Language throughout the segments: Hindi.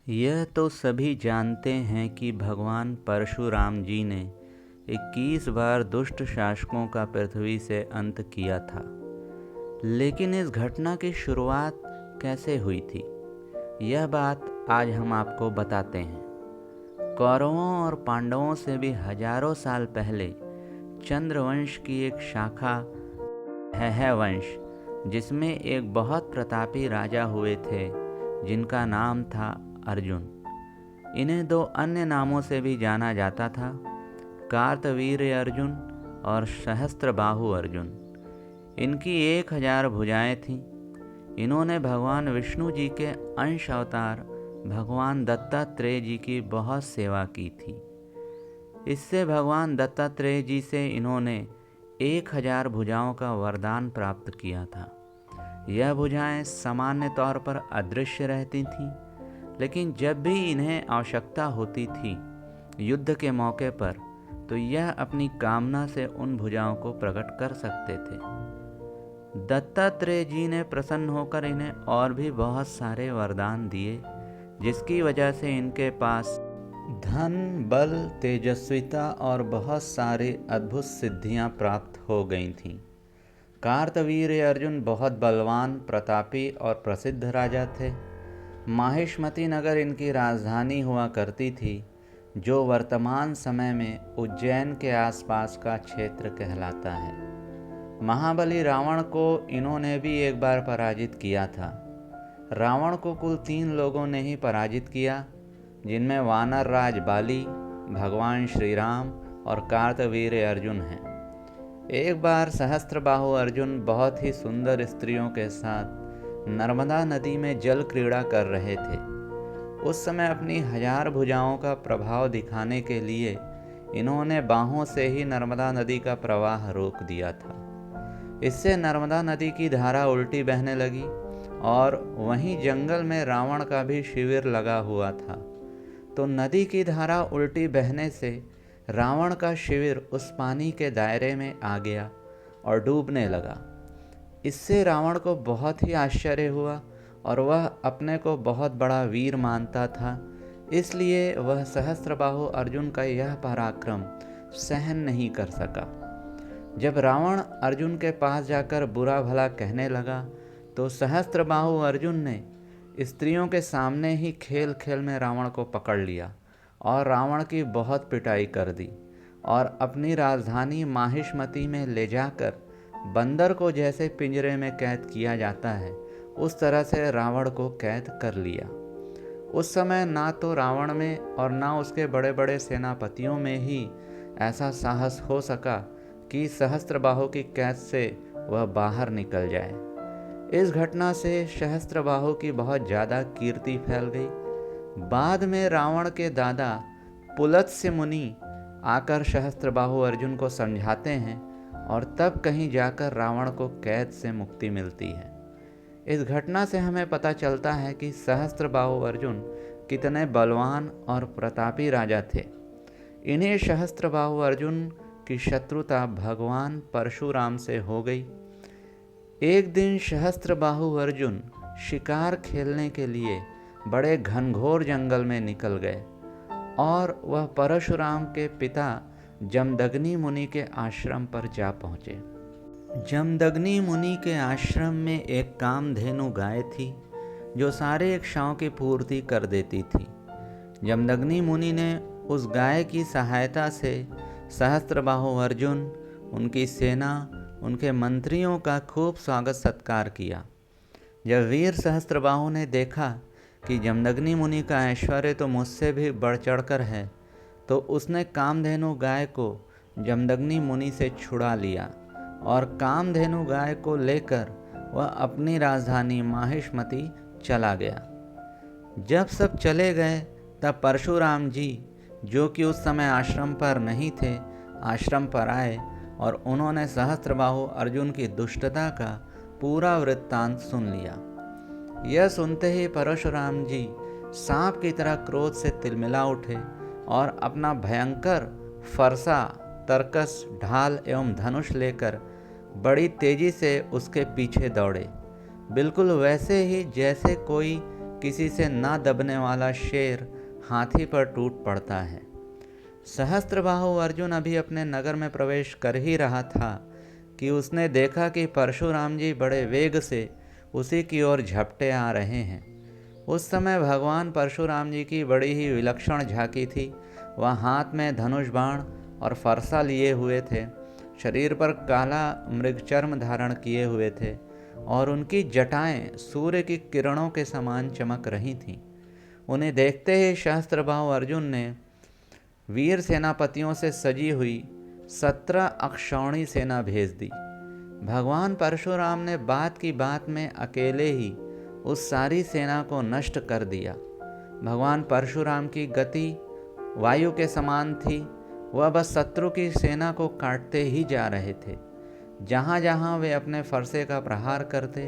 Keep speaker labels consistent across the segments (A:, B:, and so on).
A: यह तो सभी जानते हैं कि भगवान परशुराम जी ने 21 बार दुष्ट शासकों का पृथ्वी से अंत किया था। लेकिन इस घटना की शुरुआत कैसे हुई थी, यह बात आज हम आपको बताते हैं। कौरवों और पांडवों से भी हजारों साल पहले चंद्रवंश की एक शाखा है वंश, जिसमें एक बहुत प्रतापी राजा हुए थे जिनका नाम था अर्जुन। इन्हें दो अन्य नामों से भी जाना जाता था, कार्तवीर्य अर्जुन और सहस्त्रबाहु अर्जुन। इनकी 1000 भुजाएं थीं। इन्होंने भगवान विष्णु जी के अंश अवतार भगवान दत्तात्रेय जी की बहुत सेवा की थी। इससे भगवान दत्तात्रेय जी से इन्होंने 1000 भुजाओं का वरदान प्राप्त किया था। यह भुजाएं सामान्य तौर पर अदृश्य रहती थीं, लेकिन जब भी इन्हें आवश्यकता होती थी युद्ध के मौके पर, तो यह अपनी कामना से उन भुजाओं को प्रकट कर सकते थे। दत्तात्रेय जी ने प्रसन्न होकर इन्हें और भी बहुत सारे वरदान दिए, जिसकी वजह से इनके पास धन, बल, तेजस्विता और बहुत सारी अद्भुत सिद्धियां प्राप्त हो गई थीं। कार्तवीर्य अर्जुन बहुत बलवान, प्रतापी और प्रसिद्ध राजा थे। माहिष्मती नगर इनकी राजधानी हुआ करती थी, जो वर्तमान समय में उज्जैन के आसपास का क्षेत्र कहलाता है। महाबली रावण को इन्होंने भी एक बार पराजित किया था। रावण को कुल 3 लोगों ने ही पराजित किया, जिनमें वानर राज बाली, भगवान श्री राम और कार्तवीर्य अर्जुन हैं। एक बार सहस्त्रबाहु अर्जुन बहुत ही सुंदर स्त्रियों के साथ नर्मदा नदी में जल क्रीड़ा कर रहे थे। उस समय अपनी 1000 भुजाओं का प्रभाव दिखाने के लिए इन्होंने बाहों से ही नर्मदा नदी का प्रवाह रोक दिया था। इससे नर्मदा नदी की धारा उल्टी बहने लगी और वहीं जंगल में रावण का भी शिविर लगा हुआ था। तो नदी की धारा उल्टी बहने से रावण का शिविर उस पानी के दायरे में आ गया और डूबने लगा। इससे रावण को बहुत ही आश्चर्य हुआ और वह अपने को बहुत बड़ा वीर मानता था। इसलिए वह सहस्त्रबाहु अर्जुन का यह पराक्रम सहन नहीं कर सका। जब रावण अर्जुन के पास जाकर बुरा भला कहने लगा, तो सहस्त्रबाहु अर्जुन ने स्त्रियों के सामने ही खेल खेल में रावण को पकड़ लिया और रावण की बहुत पिटाई कर दी और अपनी राजधानी माहिष्मती में ले जाकर बंदर को जैसे पिंजरे में कैद किया जाता है, उस तरह से रावण को कैद कर लिया। उस समय ना तो रावण में और ना उसके बड़े बड़े सेनापतियों में ही ऐसा साहस हो सका कि सहस्त्रबाहु की कैद से वह बाहर निकल जाए। इस घटना से सहस्त्रबाहु की बहुत ज़्यादा कीर्ति फैल गई। बाद में रावण के दादा पुलत्स्य मुनि आकर सहस्त्रबाहु अर्जुन को समझाते हैं और तब कहीं जाकर रावण को कैद से मुक्ति मिलती है। इस घटना से हमें पता चलता है कि सहस्त्रबाहु अर्जुन कितने बलवान और प्रतापी राजा थे। इन्हें सहस्त्रबाहु अर्जुन की शत्रुता भगवान परशुराम से हो गई। एक दिन सहस्त्रबाहु अर्जुन शिकार खेलने के लिए बड़े घनघोर जंगल में निकल गए और वह परशुराम के पिता जमदग्नि मुनि के आश्रम पर जा पहुँचे। जमदग्नि मुनि के आश्रम में एक कामधेनु गाय थी, जो सारे इच्छाओं की पूर्ति कर देती थी। जमदग्नि मुनि ने उस गाय की सहायता से सहस्त्रबाहु अर्जुन, उनकी सेना, उनके मंत्रियों का खूब स्वागत सत्कार किया। जब वीर सहस्त्रबाहु ने देखा कि जमदग्नि मुनि का ऐश्वर्य तो मुझसे भी बढ़ चढ़कर है, तो उसने कामधेनु गाय को जमदग्नि मुनि से छुड़ा लिया और कामधेनु गाय को लेकर वह अपनी राजधानी माहिष्मती चला गया। जब सब चले गए, तब परशुराम जी, जो कि उस समय आश्रम पर नहीं थे, आश्रम पर आए और उन्होंने सहस्त्रबाहु अर्जुन की दुष्टता का पूरा वृत्तांत सुन लिया। यह सुनते ही परशुराम जी सांप की तरह क्रोध से तिलमिला उठे और अपना भयंकर फरसा, तरकस, ढाल एवं धनुष लेकर बड़ी तेजी से उसके पीछे दौड़े, बिल्कुल वैसे ही जैसे कोई किसी से ना दबने वाला शेर हाथी पर टूट पड़ता है। सहस्त्रबाहु अर्जुन अभी अपने नगर में प्रवेश कर ही रहा था कि उसने देखा कि परशुराम जी बड़े वेग से उसी की ओर झपटे आ रहे हैं। उस समय भगवान परशुराम जी की बड़ी ही विलक्षण झांकी थी। वह हाथ में धनुष बाण और फरसा लिए हुए थे, शरीर पर काला मृगचर्म धारण किए हुए थे और उनकी जटाएं सूर्य की किरणों के समान चमक रही थीं। उन्हें देखते ही सहस्त्रबाहु अर्जुन ने वीर सेनापतियों से सजी हुई 17 अक्षौणी सेना भेज दी। भगवान परशुराम ने बात की बात में अकेले ही उस सारी सेना को नष्ट कर दिया। भगवान परशुराम की गति वायु के समान थी। वह बस शत्रु की सेना को काटते ही जा रहे थे। जहाँ जहाँ वे अपने फरसे का प्रहार करते,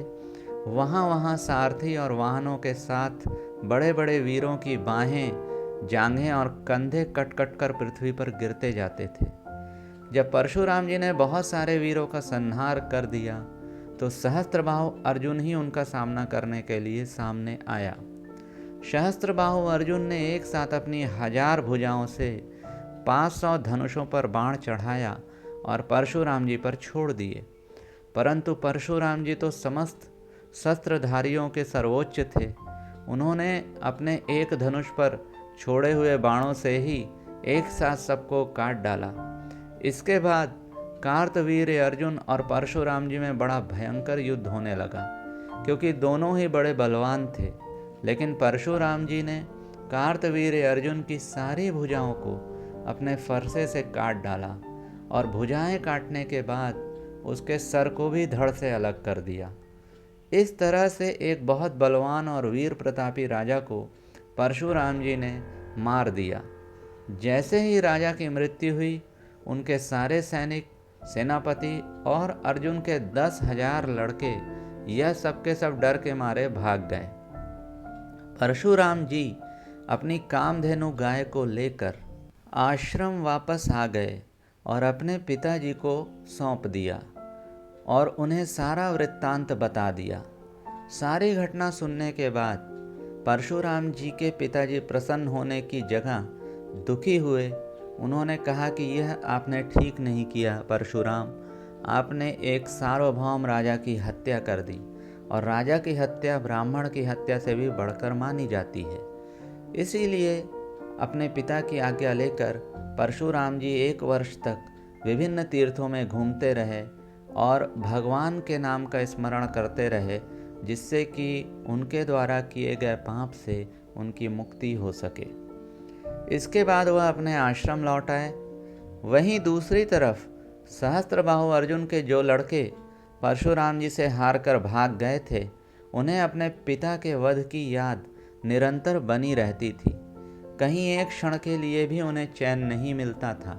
A: वहाँ वहाँ सारथी और वाहनों के साथ बड़े बड़े वीरों की बाहें, जांघें और कंधे कट कट कर पृथ्वी पर गिरते जाते थे। जब परशुराम जी ने बहुत सारे वीरों का संहार कर दिया तो सहस्त्रबाहु अर्जुन ही उनका सामना करने के लिए सामने आया। सहस्त्रबाहु अर्जुन ने एक साथ अपनी 1000 भुजाओं से 500 धनुषों पर बाण चढ़ाया और परशुराम जी पर छोड़ दिए। परंतु परशुराम जी तो समस्त शस्त्रधारियों के सर्वोच्च थे। उन्होंने अपने एक धनुष पर छोड़े हुए बाणों से ही एक साथ सबको काट डाला। इसके बाद कार्तवीर्य अर्जुन और परशुराम जी में बड़ा भयंकर युद्ध होने लगा, क्योंकि दोनों ही बड़े बलवान थे। लेकिन परशुराम जी ने कार्तवीर्य अर्जुन की सारी भुजाओं को अपने फरसे से काट डाला और भुजाएं काटने के बाद उसके सर को भी धड़ से अलग कर दिया। इस तरह से एक बहुत बलवान और वीर प्रतापी राजा को परशुराम जी ने मार दिया। जैसे ही राजा की मृत्यु हुई, उनके सारे सैनिक, सेनापति और अर्जुन के 10,000 लड़के यह सबके सब डर के मारे भाग गए। परशुराम जी अपनी कामधेनु गाय को लेकर आश्रम वापस आ गए और अपने पिताजी को सौंप दिया और उन्हें सारा वृत्तांत बता दिया। सारी घटना सुनने के बाद परशुराम जी के पिताजी प्रसन्न होने की जगह दुखी हुए। उन्होंने कहा कि यह आपने ठीक नहीं किया परशुराम, आपने एक सार्वभौम राजा की हत्या कर दी और राजा की हत्या ब्राह्मण की हत्या से भी बढ़कर मानी जाती है। इसीलिए अपने पिता की आज्ञा लेकर परशुराम जी 1 वर्ष तक विभिन्न तीर्थों में घूमते रहे और भगवान के नाम का स्मरण करते रहे, जिससे कि उनके द्वारा किए गए पाप से उनकी मुक्ति हो सके। इसके बाद वह अपने आश्रम लौट आए। वहीं दूसरी तरफ सहस्त्रबाहु अर्जुन के जो लड़के परशुराम जी से हार कर भाग गए थे, उन्हें अपने पिता के वध की याद निरंतर बनी रहती थी। कहीं एक क्षण के लिए भी उन्हें चैन नहीं मिलता था।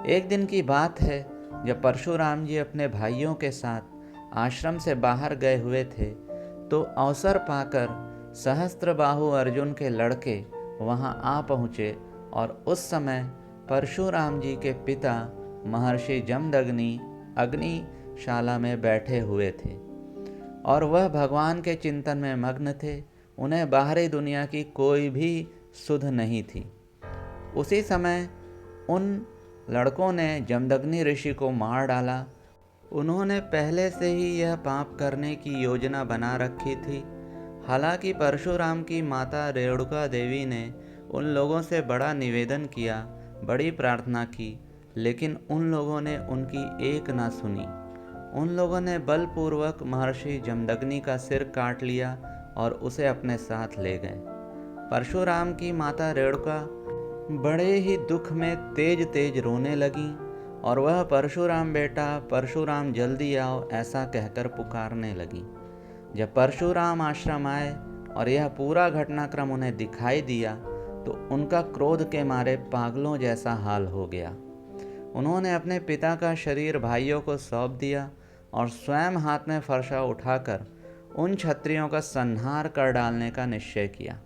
A: एक दिन की बात है, जब परशुराम जी अपने भाइयों के साथ आश्रम से बाहर गए हुए थे, तो अवसर पाकर सहस्त्रबाहु अर्जुन के लड़के वहां आ पहुँचे और उस समय परशुराम जी के पिता महर्षि जमदग्नि अग्निशाला में बैठे हुए थे और वह भगवान के चिंतन में मग्न थे। उन्हें बाहरी दुनिया की कोई भी सुध नहीं थी। उसी समय उन लड़कों ने जमदग्नि ऋषि को मार डाला। उन्होंने पहले से ही यह पाप करने की योजना बना रखी थी। हालांकि परशुराम की माता रेणुका देवी ने उन लोगों से बड़ा निवेदन किया, बड़ी प्रार्थना की, लेकिन उन लोगों ने उनकी एक ना सुनी। उन लोगों ने बलपूर्वक महर्षि जमदग्नि का सिर काट लिया और उसे अपने साथ ले गए। परशुराम की माता रेणुका बड़े ही दुख में तेज तेज रोने लगी और वह परशुराम बेटा, परशुराम जल्दी आओ ऐसा कहकर पुकारने लगी। जब परशुराम आश्रम आए और यह पूरा घटनाक्रम उन्हें दिखाई दिया तो उनका क्रोध के मारे पागलों जैसा हाल हो गया। उन्होंने अपने पिता का शरीर भाइयों को सौंप दिया और स्वयं हाथ में फरसा उठाकर उन क्षत्रियों का संहार कर डालने का निश्चय किया।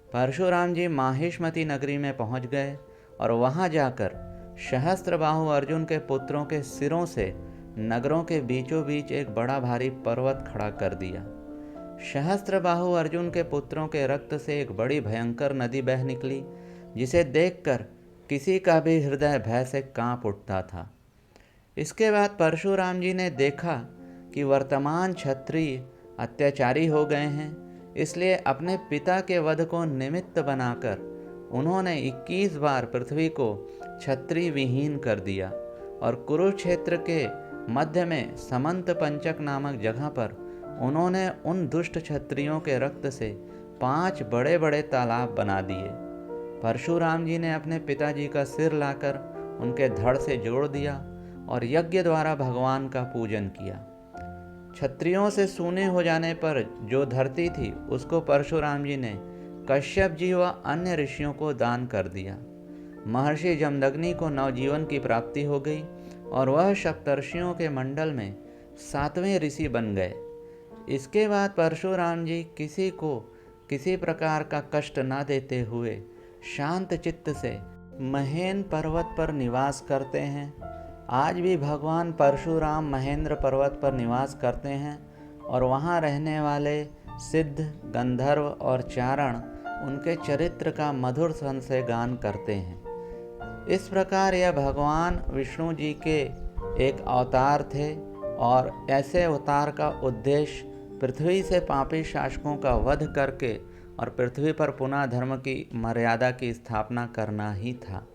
A: परशुराम जी माहिष्मती नगरी में पहुंच गए और वहां जाकर सहस्त्रबाहु अर्जुन के पुत्रों के सिरों से नगरों के बीचों बीच एक बड़ा भारी पर्वत खड़ा कर दिया। सहस्त्रबाहु अर्जुन के पुत्रों के रक्त से एक बड़ी भयंकर नदी बह निकली, जिसे देखकर किसी का भी हृदय भय से कांप उठता था। इसके बाद परशुराम जी ने देखा कि वर्तमान क्षत्रिय अत्याचारी हो गए हैं, इसलिए अपने पिता के वध को निमित्त बनाकर उन्होंने 21 बार पृथ्वी को क्षत्रिय विहीन कर दिया और कुरुक्षेत्र के मध्य में समंत पंचक नामक जगह पर उन्होंने उन दुष्ट क्षत्रियों के रक्त से 5 बड़े बड़े तालाब बना दिए। परशुराम जी ने अपने पिताजी का सिर लाकर उनके धड़ से जोड़ दिया और यज्ञ द्वारा भगवान का पूजन किया। क्षत्रियों से सूने हो जाने पर जो धरती थी उसको परशुराम जी ने कश्यप जी व अन्य ऋषियों को दान कर दिया। महर्षि जमदग्नि को नवजीवन की प्राप्ति हो गई और वह सप्तर्षियों के मंडल में 7वें ऋषि बन गए। इसके बाद परशुराम जी किसी को किसी प्रकार का कष्ट न देते हुए शांत चित्त से महेंद्र पर्वत पर निवास करते हैं। आज भी भगवान परशुराम महेंद्र पर्वत पर निवास करते हैं और वहाँ रहने वाले सिद्ध, गंधर्व और चारण उनके चरित्र का मधुर स्वर से गान करते हैं। इस प्रकार यह भगवान विष्णु जी के एक अवतार थे और ऐसे अवतार का उद्देश्य पृथ्वी से पापी शासकों का वध करके और पृथ्वी पर पुनः धर्म की मर्यादा की स्थापना करना ही था।